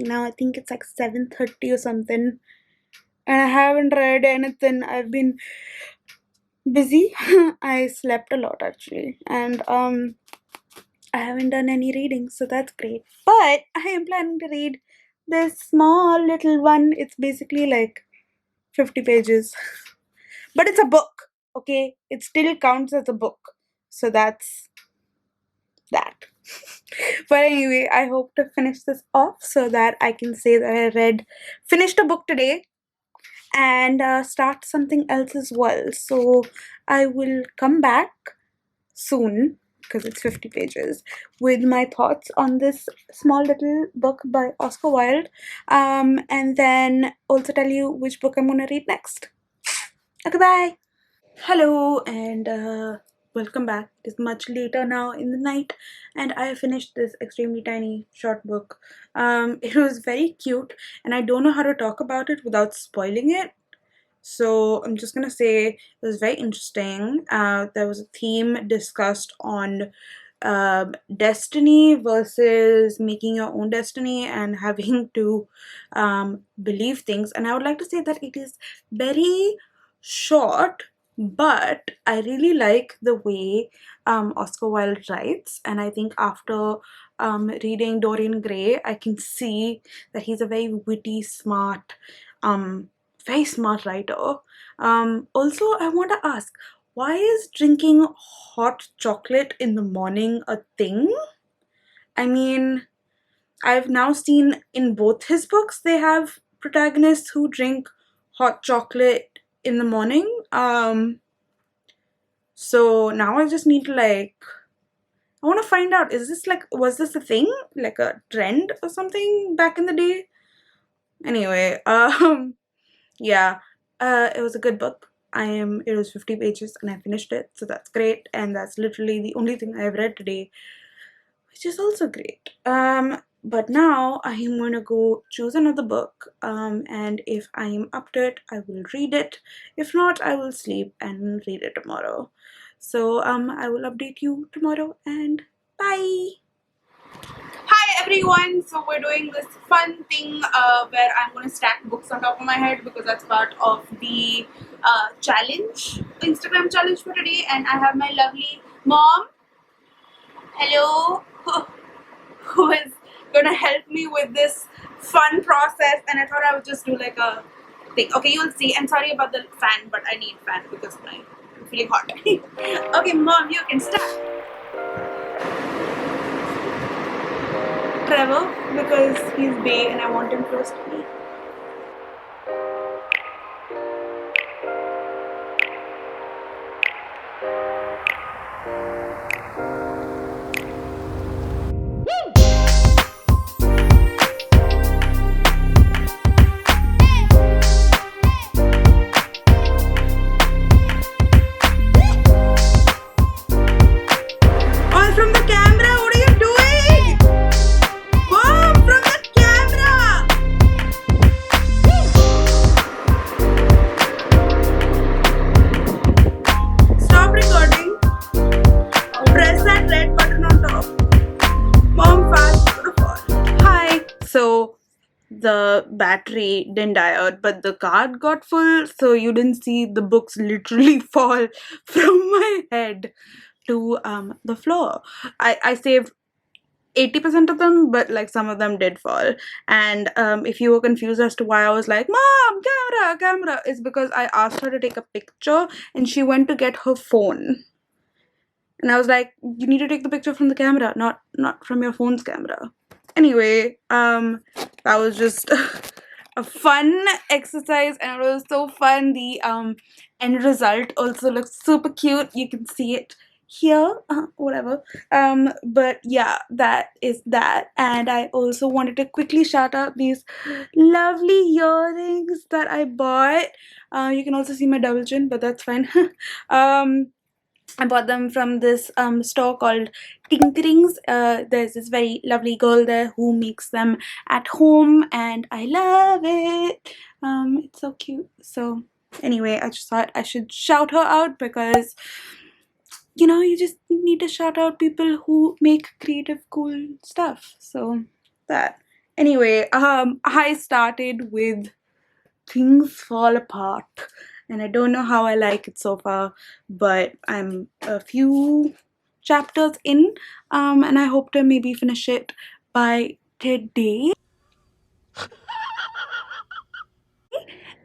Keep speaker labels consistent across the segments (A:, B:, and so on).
A: right now. I think it's like 7:30 or something. And I haven't read anything. I've been busy. I slept a lot actually. And I haven't done any reading, so that's great. But I am planning to read this small little one. It's basically like 50 pages. But it's a book, okay? It still counts as a book. So that's that. But anyway, I hope to finish this off so that I can say that finished a book today and start something else as well. So I will come back soon because it's 50 pages with my thoughts on this small little book by Oscar Wilde, and then also tell you which book I'm gonna read next. Okay, bye. Hello and welcome back. It's much later now in the night, and I finished this extremely tiny short book. It was very cute, and I don't know how to talk about it without spoiling it. So I'm just gonna say it was very interesting. There was a theme discussed on destiny versus making your own destiny and having to believe things. And I would like to say that it is very short, but I really like the way Oscar Wilde writes. And I think after reading Dorian Gray, I can see that he's a very witty, very smart writer. Also, I want to ask, why is drinking hot chocolate in the morning a thing? I mean, I've now seen in both his books they have protagonists who drink hot chocolate in the morning. So now I just need to I want to find out, was this a thing? Like a trend or something back in the day? Anyway, yeah, it was a good book. It was 50 pages and I finished it, so that's great. And that's literally the only thing I've read today, which is also great. But now I am going to go choose another book. And if I am up to it, I will read it. If not, I will sleep and read it tomorrow. So I will update you tomorrow, and bye. Hi everyone, so we're doing this fun thing where I'm going to stack books on top of my head because that's part of the Instagram challenge for today. And I have my lovely mom, hello, who is going to help me with this fun process. And I thought I would just do like a thing. Okay, you'll see. And sorry about the fan, but I need fan because I'm feeling hot. Okay, mom, you can start. Trevor, because he's Bay and I want him close to me. The battery didn't die out, but the card got full, so you didn't see the books literally fall from my head to the floor. I saved 80% of them, but like some of them did fall. And if you were confused as to why I was like, Mom, camera, it's because I asked her to take a picture and she went to get her phone. And I was like, you need to take the picture from the camera, not from your phone's camera. Anyway, that was just a fun exercise and it was so fun. The end result also looks super cute. You can see it here, whatever. But yeah, that is that. And I also wanted to quickly shout out these lovely earrings that I bought. You can also see my double chin, but that's fine. I bought them from this store called Tinkerings. There's this very lovely girl there who makes them at home and I love it. It's so cute. So anyway, I just thought I should shout her out because, you know, you just need to shout out people who make creative, cool stuff. So that. Anyway, I started with Things Fall Apart, and I don't know how I like it so far, but I'm a few chapters in, and I hope to maybe finish it by today,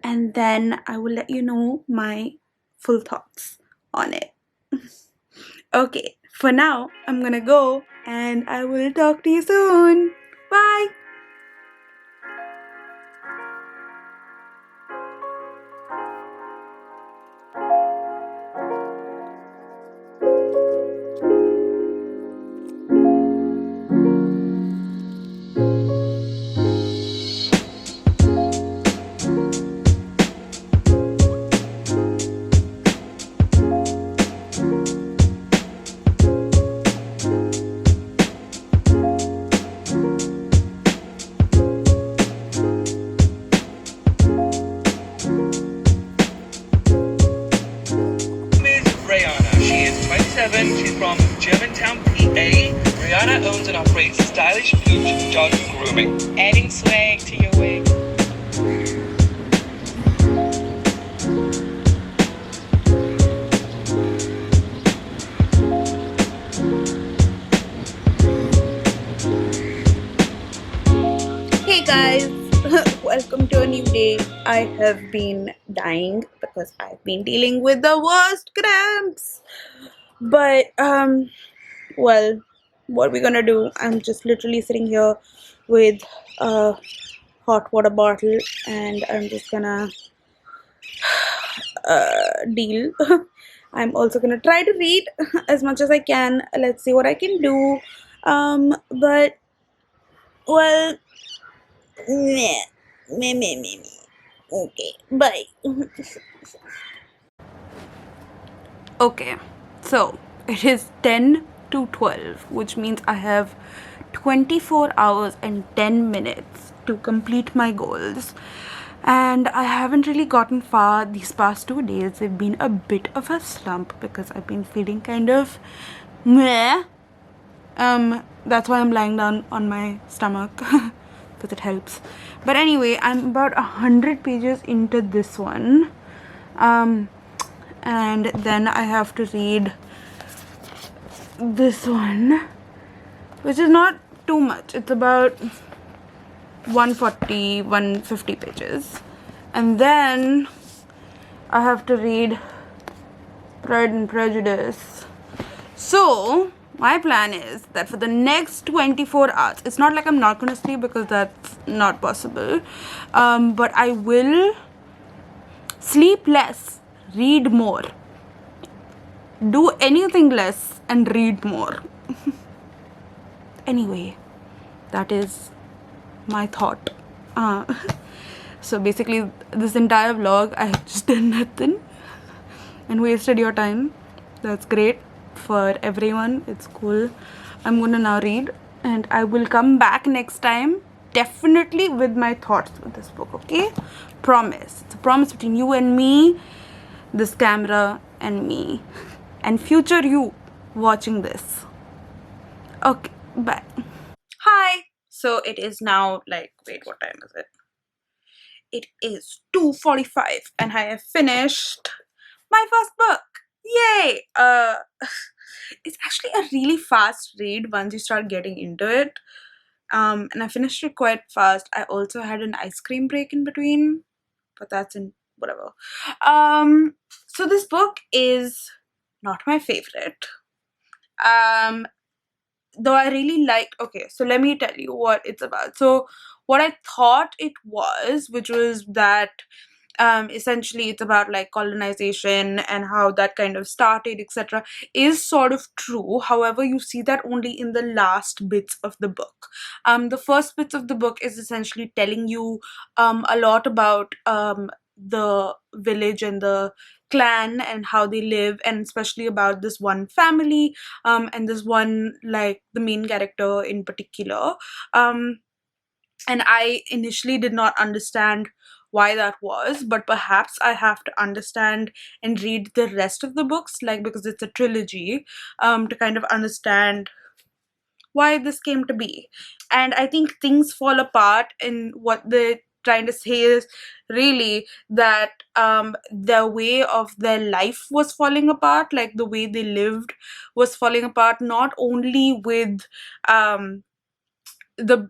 A: and then I will let you know my full thoughts on it. Okay, for now, I'm gonna go, and I will talk to you soon. Bye.
B: Is Rihanna. She is 27. She's from Germantown, PA. Rihanna owns and operates stylish pooch dog grooming. Adding swag to your wig.
A: Hey guys, welcome to a new day. I have been dying because I've been dealing with the worst cramps. But well, what we're gonna do? I'm just literally sitting here with a hot water bottle, and I'm just gonna deal. I'm also gonna try to read as much as I can. Let's see what I can do. But well, meh, meh, meh, meh, meh. Okay, bye. Okay, so it is 10 to 12, which means I have 24 hours and 10 minutes to complete my goals. And I haven't really gotten far these past 2 days. They've been a bit of a slump because I've been feeling kind of meh. That's why I'm lying down on my stomach because it helps. But anyway, I'm about 100 pages into this one. And then I have to read this one, which is not too much. It's about 140, 150 pages. And then I have to read Pride and Prejudice. So my plan is that for the next 24 hours, it's not like I'm not going to sleep because that's not possible, but I will sleep less, read more, do anything less and read more. Anyway, that is my thought. So basically this entire vlog I just did nothing and wasted your time. That's great for everyone. It's cool. I'm gonna now read and I will come back next time definitely with my thoughts with this book. Okay, promise. It's a promise between you and me, this camera and me, and future you watching this. Okay, bye. Hi. So it is now like, wait, what time is it? It is 2:45 and I have finished my first book. Yay! It's actually a really fast read once you start getting into it. And I finished it quite fast. I also had an ice cream break in between, but that's in whatever. So this book is not my favorite. Though I really liked, okay, so let me tell you what it's about. So what I thought it was, which was that essentially it's about like colonization and how that kind of started, etc., is sort of true. However, you see that only in the last bits of the book. The first bits of the book is essentially telling you a lot about the village and the clan and how they live, and especially about this one family, and this one, like the main character in particular. And I initially did not understand why that was, but perhaps I have to understand and read the rest of the books, like because it's a trilogy, to kind of understand why this came to be. And I think things fall apart, and what they're trying to say is really that the way of their life was falling apart, like the way they lived was falling apart, not only with um the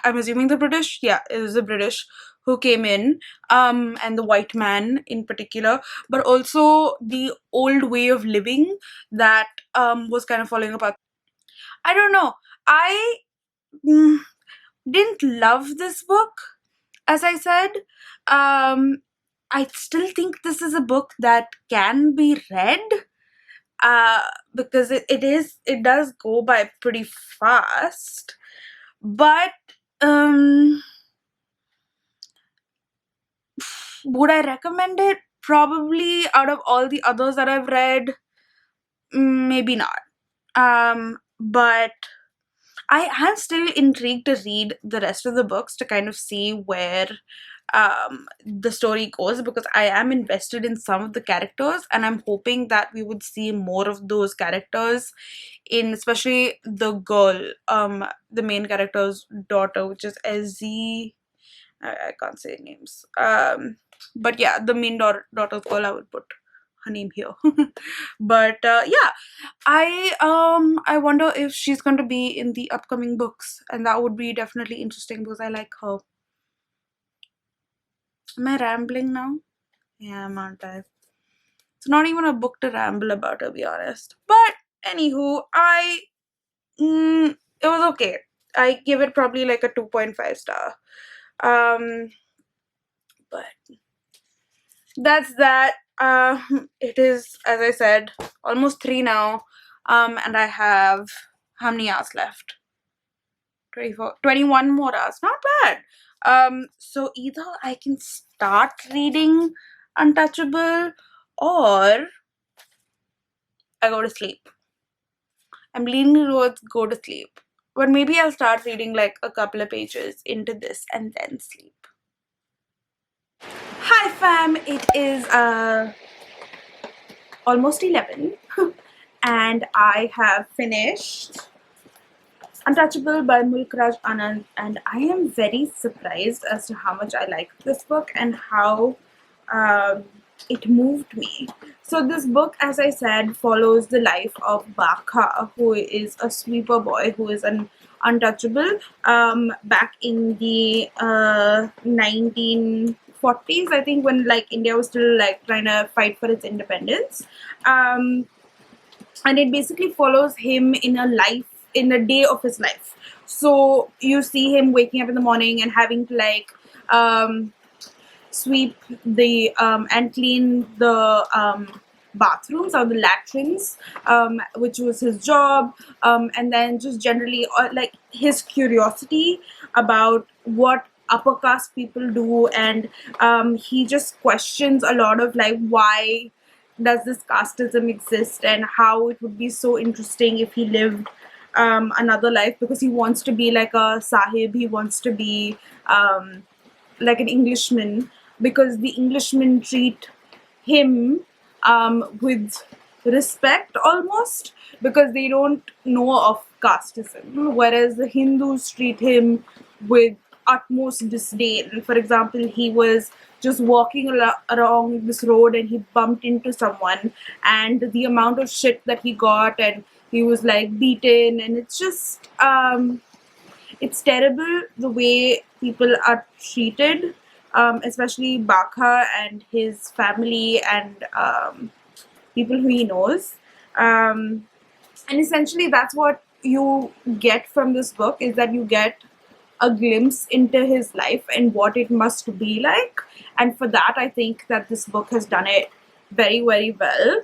A: I'm assuming the British, yeah, it was the British who came in, and the white man in particular, but also the old way of living that was kind of falling apart. I don't know. I mm, didn't love this book, as I said. I still think this is a book that can be read, uh, because it does go by pretty fast. But um, would I recommend it? Probably out of all the others that I've read, maybe not. But I am still intrigued to read the rest of the books to kind of see where the story goes, because I am invested in some of the characters, and I'm hoping that we would see more of those characters in, especially the girl, the main character's daughter, which is Elsie. I can't say names. But yeah, the main daughter's girl, I would put her name here. But yeah, I wonder if she's going to be in the upcoming books, and that would be definitely interesting because I like her. Am I rambling now? Yeah, aren't I? It's not even a book to ramble about, to be honest. But anywho, it was okay. I give it probably like a 2.5 star. But that's that. It is, as I said, almost 3 now. And I have how many hours left? 24, 21 more hours. Not bad. So either I can start reading Untouchable, or I go to sleep. I'm leaning towards go to sleep. But maybe I'll start reading like a couple of pages into this and then sleep. Hi fam, it is almost 11 and I have finished Untouchable by Mulk, Anand, and I am very surprised as to how much I liked this book and how it moved me. So this book, as I said, follows the life of Baka, who is a sweeper boy who is an untouchable, back in the 1940s, I think, when like India was still like trying to fight for its independence. And it basically follows him in a day of his life. So you see him waking up in the morning and having to like sweep the and clean the bathrooms or the latrines, which was his job, and then just generally like his curiosity about what upper caste people do, and he just questions a lot of like why does this casteism exist and how it would be so interesting if he lived another life, because he wants to be like a sahib, he wants to be like an Englishman, because the Englishmen treat him with respect almost, because they don't know of casteism, whereas the Hindus treat him with utmost disdain. For example, he was just walking along this road and he bumped into someone, and the amount of shit that he got, and he was like beaten, and it's just it's terrible the way people are treated, especially Baka and his family and people who he knows. And essentially, that's what you get from this book, is that you get a glimpse into his life and what it must be like. And for that, I think that this book has done it very, very well.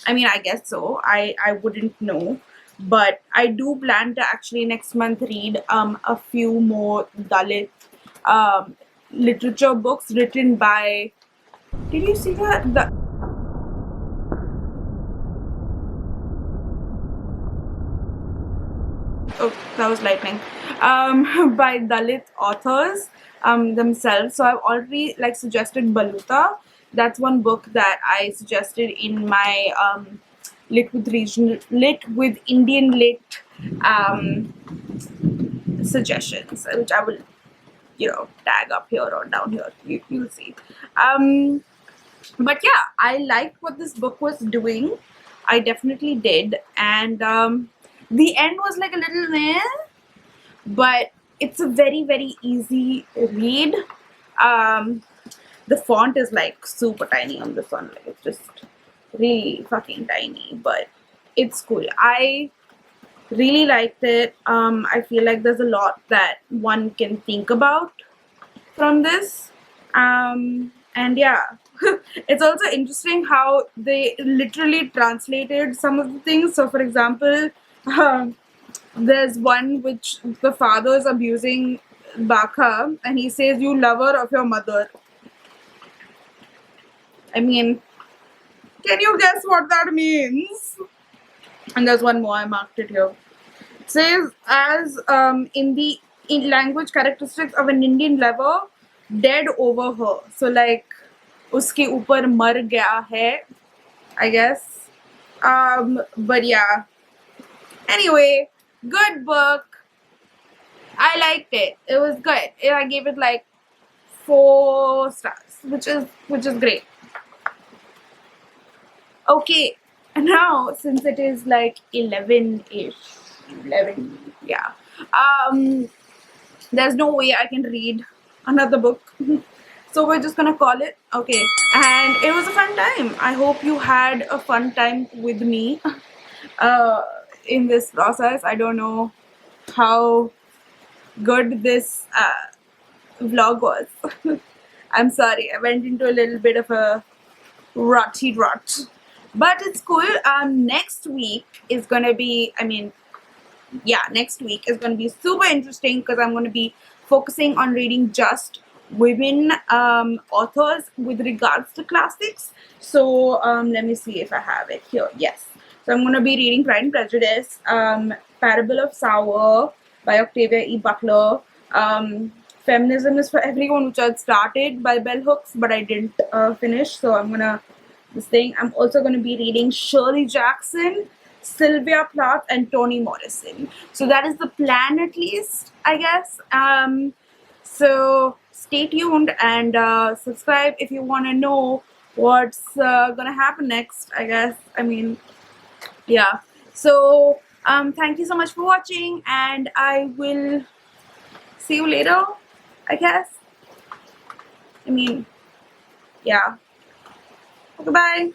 A: I mean, I guess so. I wouldn't know. But I do plan to actually next month read a few more Dalit literature books written by. Did you see that? Oh, that was lightning. By Dalit authors themselves. So I've already like suggested Baluta. That's one book that I suggested in my lit with Indian lit suggestions, which I will, tag up here or down here. You'll see. But yeah, I liked what this book was doing. I definitely did, and the end was like a little meh, but it's a very very easy read. Um, the font is like super tiny on this one, like it's just really fucking tiny, but it's cool. I really liked it. I feel like there's a lot that one can think about from this. And yeah, it's also interesting how they literally translated some of the things. So, for example, um, there's one which the father's abusing Baka, and he says, "You lover of your mother." I mean, can you guess what that means? And there's one more, I marked it here. It says, as in language characteristics of an Indian lover, dead over her. So like, uske upar mar gaya hai, I guess. But yeah. Anyway, good book. I liked it. It was good. I gave it like 4 stars, which is great. Okay, now since it is like 11-ish, 11, yeah. There's no way I can read another book. So we're just gonna call it. Okay, and it was a fun time. I hope you had a fun time with me in this process. I don't know how good this vlog was. I'm sorry, I went into a little bit of a rot, but it's cool. Next week is gonna be, next week is gonna be super interesting because I'm gonna be focusing on reading just women authors with regards to classics. So let me see if I have it here. Yes, so I'm gonna be reading Pride and Prejudice, Parable of Sour by Octavia E. Butler, Feminism is for Everyone, which I had started by Bell Hooks, but I didn't finish. So I'm gonna I'm also going to be reading Shirley Jackson, Sylvia Plath, and Toni Morrison. So that is the plan, at least, I guess. So stay tuned and subscribe if you want to know what's going to happen next, I guess. Yeah. So thank you so much for watching, and I will see you later, I guess. Yeah. Goodbye.